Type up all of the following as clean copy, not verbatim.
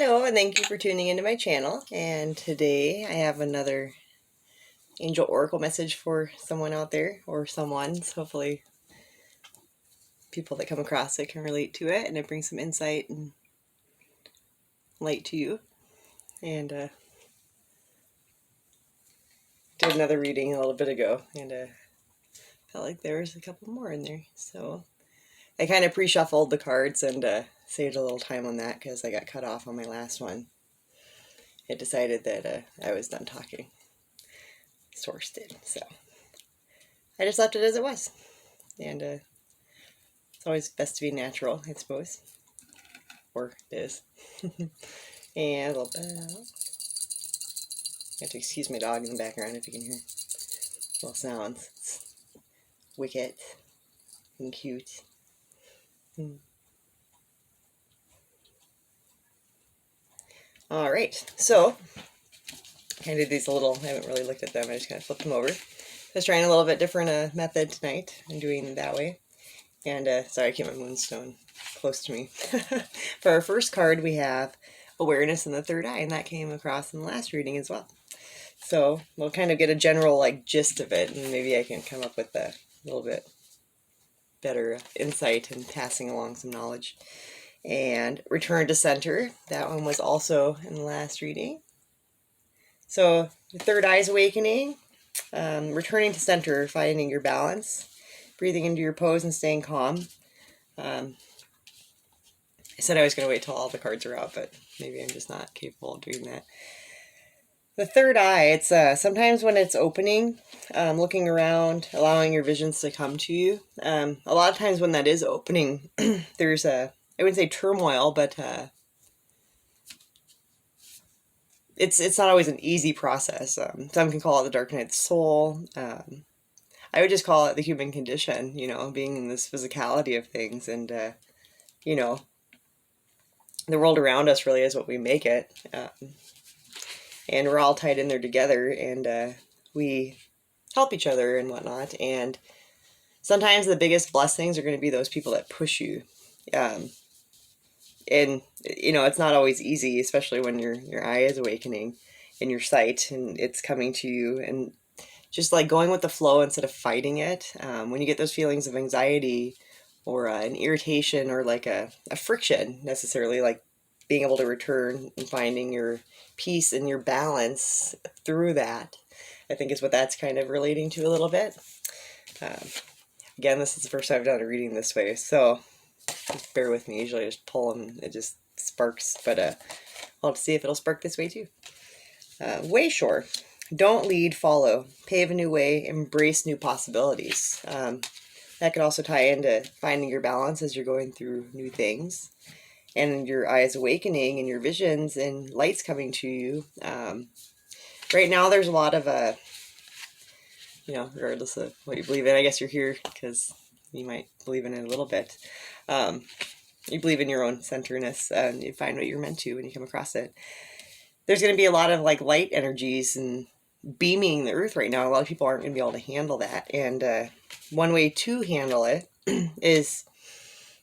Hello, and thank you for tuning into my channel. And today I have another angel oracle message for someone out there, or someone's. Hopefully people that come across it can relate to it, and it brings some insight and light to you. And did another reading a little bit ago, and felt like there was a couple more in there. So I kind of pre-shuffled the cards and saved a little time on that because I got cut off on my last one. It decided that I was done talking. Source did, so I just left it as it was. And it's always best to be natural, I suppose. Or it is. And a little bell. You have to excuse my dog in the background if you can hear little sounds. It's wicked and cute. Alright, so I did these a little, I haven't really looked at them, I just kind of flipped them over. I was trying a little bit different method tonight and doing it that way. And sorry, I keep my moonstone close to me. For our first card, we have awareness in the third eye, and that came across in the last reading as well. So we'll kind of get a general gist of it, and maybe I can come up with a little bit better insight and passing along some knowledge. And return to center, that one was also in the last reading. So the third eye's awakening, returning to center, finding your balance, breathing into your pose and staying calm. I said I was going to wait till all the cards are out, but maybe I'm just not capable of doing that. The third eye, it's sometimes when it's opening, looking around, allowing your visions to come to you. A lot of times when that is opening, there's I wouldn't say turmoil, but it's not always an easy process. Some can call it the dark night of the soul. I would just call it the human condition, being in this physicality of things. And, the world around us really is what we make it. And we're all tied in there together, and we help each other and whatnot. And sometimes the biggest blessings are going to be those people that push you. And, it's not always easy, especially when your eye is awakening in your sight and it's coming to you. And just going with the flow instead of fighting it. When you get those feelings of anxiety or an irritation or a friction necessarily, being able to return and finding your peace and your balance through that, I think is what that's kind of relating to a little bit. Again, this is the first time I've done a reading this way, so just bear with me. Usually I just pull and it just sparks, but I'll have to see if it'll spark this way too. Way shore. Don't lead, follow. Pave a new way, embrace new possibilities. That could also tie into finding your balance as you're going through new things. And your eyes awakening and your visions and lights coming to you. Right now there's a lot of, regardless of what you believe in, I guess you're here because you might believe in it a little bit. You believe in your own centerness and you find what you're meant to when you come across it. There's going to be a lot of light energies and beaming the earth right now. A lot of people aren't going to be able to handle that. And one way to handle it is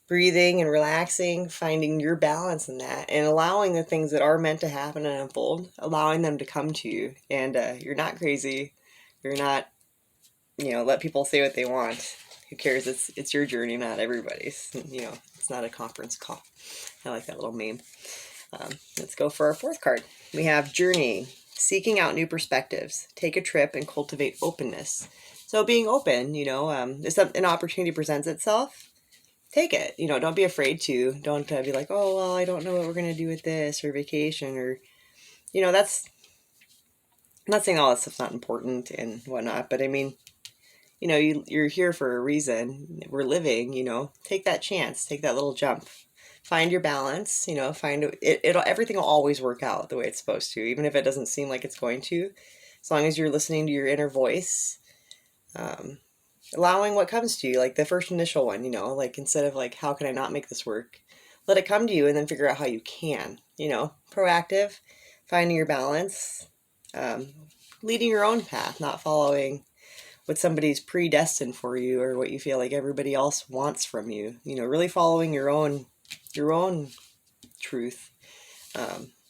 breathing and relaxing, finding your balance in that, and allowing the things that are meant to happen and unfold, allowing them to come to you. And you're not crazy. You're not, let people say what they want. Who cares? It's your journey, not everybody's. It's not a conference call. I like that little meme. Let's go for our fourth card. We have journey, seeking out new perspectives, take a trip and cultivate openness. So being open, if an opportunity presents itself, take it. Don't be afraid to. Don't be like, oh, well, I don't know what we're going to do with this or vacation or, that's, I'm not saying all that stuff's not important and whatnot, but I mean, you're here for a reason. We're living, take that chance, take that little jump, find your balance, find it, everything will always work out the way it's supposed to, even if it doesn't seem like it's going to, as long as you're listening to your inner voice, allowing what comes to you, the first initial one, instead of how can I not make this work, let it come to you and then figure out how you can, proactive, finding your balance, leading your own path, not following what somebody's predestined for you or what you feel like everybody else wants from you, really following your own truth,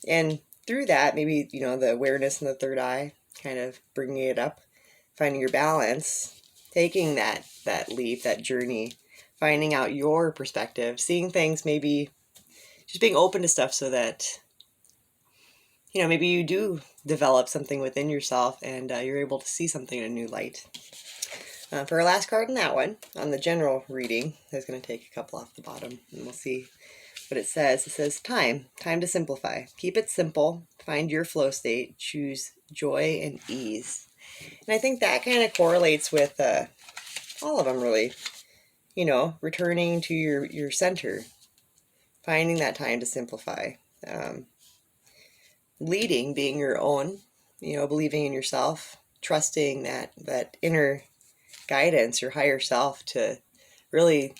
And through that, maybe, the awareness in the third eye, kind of bringing it up, finding your balance, taking that leap, that journey, finding out your perspective, seeing things, maybe just being open to stuff so that, maybe you do develop something within yourself and you're able to see something in a new light. For our last card in that one, on the general reading, I was going to take a couple off the bottom and we'll see what it says. It says, time to simplify. Keep it simple, find your flow state, choose joy and ease. And I think that kind of correlates with all of them, really. Returning to your center, finding that time to simplify, leading, being your own, believing in yourself, trusting that inner guidance, your higher self, to really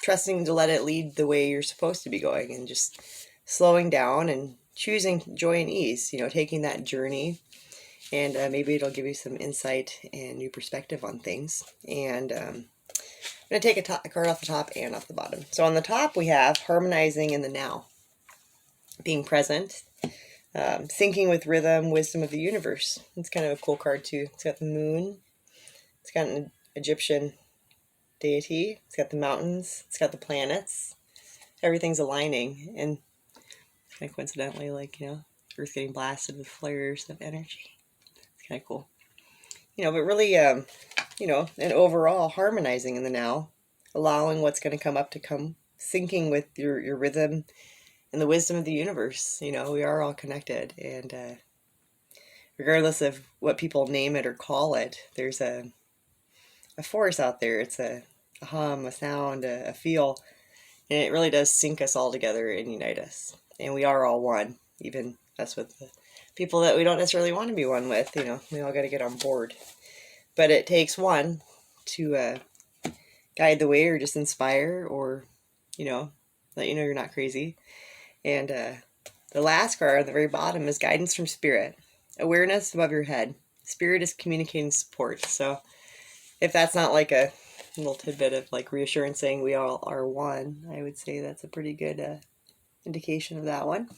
trusting to let it lead the way you're supposed to be going, and just slowing down and choosing joy and ease, taking that journey. And maybe it'll give you some insight and new perspective on things. And I'm going to take a card off the top and off the bottom. So on the top, we have harmonizing in the now, being present, syncing with rhythm, wisdom of the universe. It's kind of a cool card too. It's got the moon. It's got an Egyptian deity. It's got the mountains. It's got the planets. Everything's aligning. And kind of coincidentally, Earth getting blasted with flares of energy. It's kind of cool. But really, and overall harmonizing in the now, allowing what's going to come up to come, syncing with your rhythm and the wisdom of the universe. We are all connected, and regardless of what people name it or call it, there's a force out there. It's a hum, a sound, a feel, and it really does sync us all together and unite us. And we are all one, even us with the people that we don't necessarily want to be one with. We all got to get on board. But it takes one to guide the way, or just inspire, or, let you know you're not crazy. And the last card on the very bottom is guidance from spirit. Awareness above your head. Spirit is communicating support. So if that's not like a little tidbit of reassurance saying we all are one, I would say that's a pretty good indication of that one.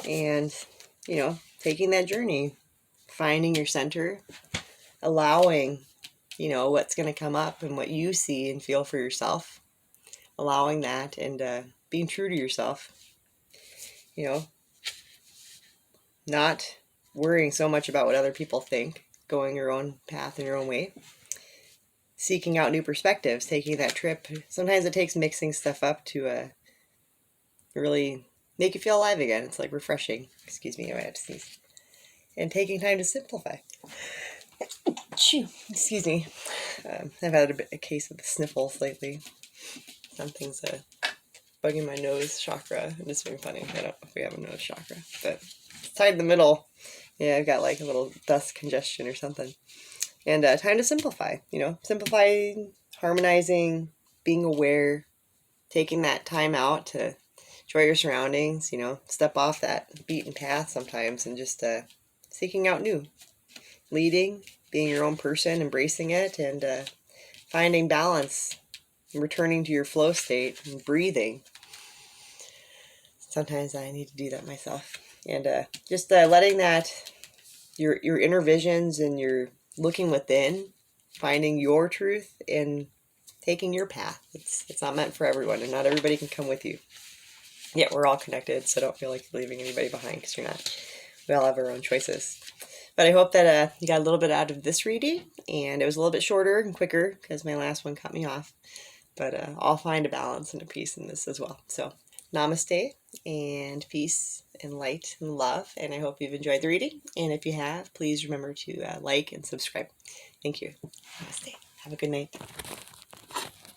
And, taking that journey, finding your center, allowing, what's going to come up and what you see and feel for yourself, allowing that, and being true to yourself, not worrying so much about what other people think, going your own path in your own way, seeking out new perspectives, taking that trip. Sometimes it takes mixing stuff up to really make you feel alive again. It's refreshing. Excuse me, I might have to sneeze. And taking time to simplify. Excuse me. I've had a case of the sniffles lately. Something's bugging my nose chakra, and it's being funny. I don't know if we have a nose chakra, but it's tied in the middle. Yeah, I've got a little dust congestion or something. And time to simplify. Simplifying, harmonizing, being aware, taking that time out to enjoy your surroundings. Step off that beaten path sometimes, and just seeking out new, leading, being your own person, embracing it, and finding balance, and returning to your flow state, and breathing. Sometimes I need to do that myself. And just letting that, your inner visions, and your looking within, finding your truth, and taking your path. It's not meant for everyone, and not everybody can come with you. Yet we're all connected, so don't feel like you're leaving anybody behind, because you're not. We all have our own choices. But I hope that you got a little bit out of this reading, and it was a little bit shorter and quicker because my last one cut me off. But I'll find a balance and a peace in this as well. So namaste, and peace and light and love. And I hope you've enjoyed the reading. And if you have, please remember to like and subscribe. Thank you. Namaste. Have a good night.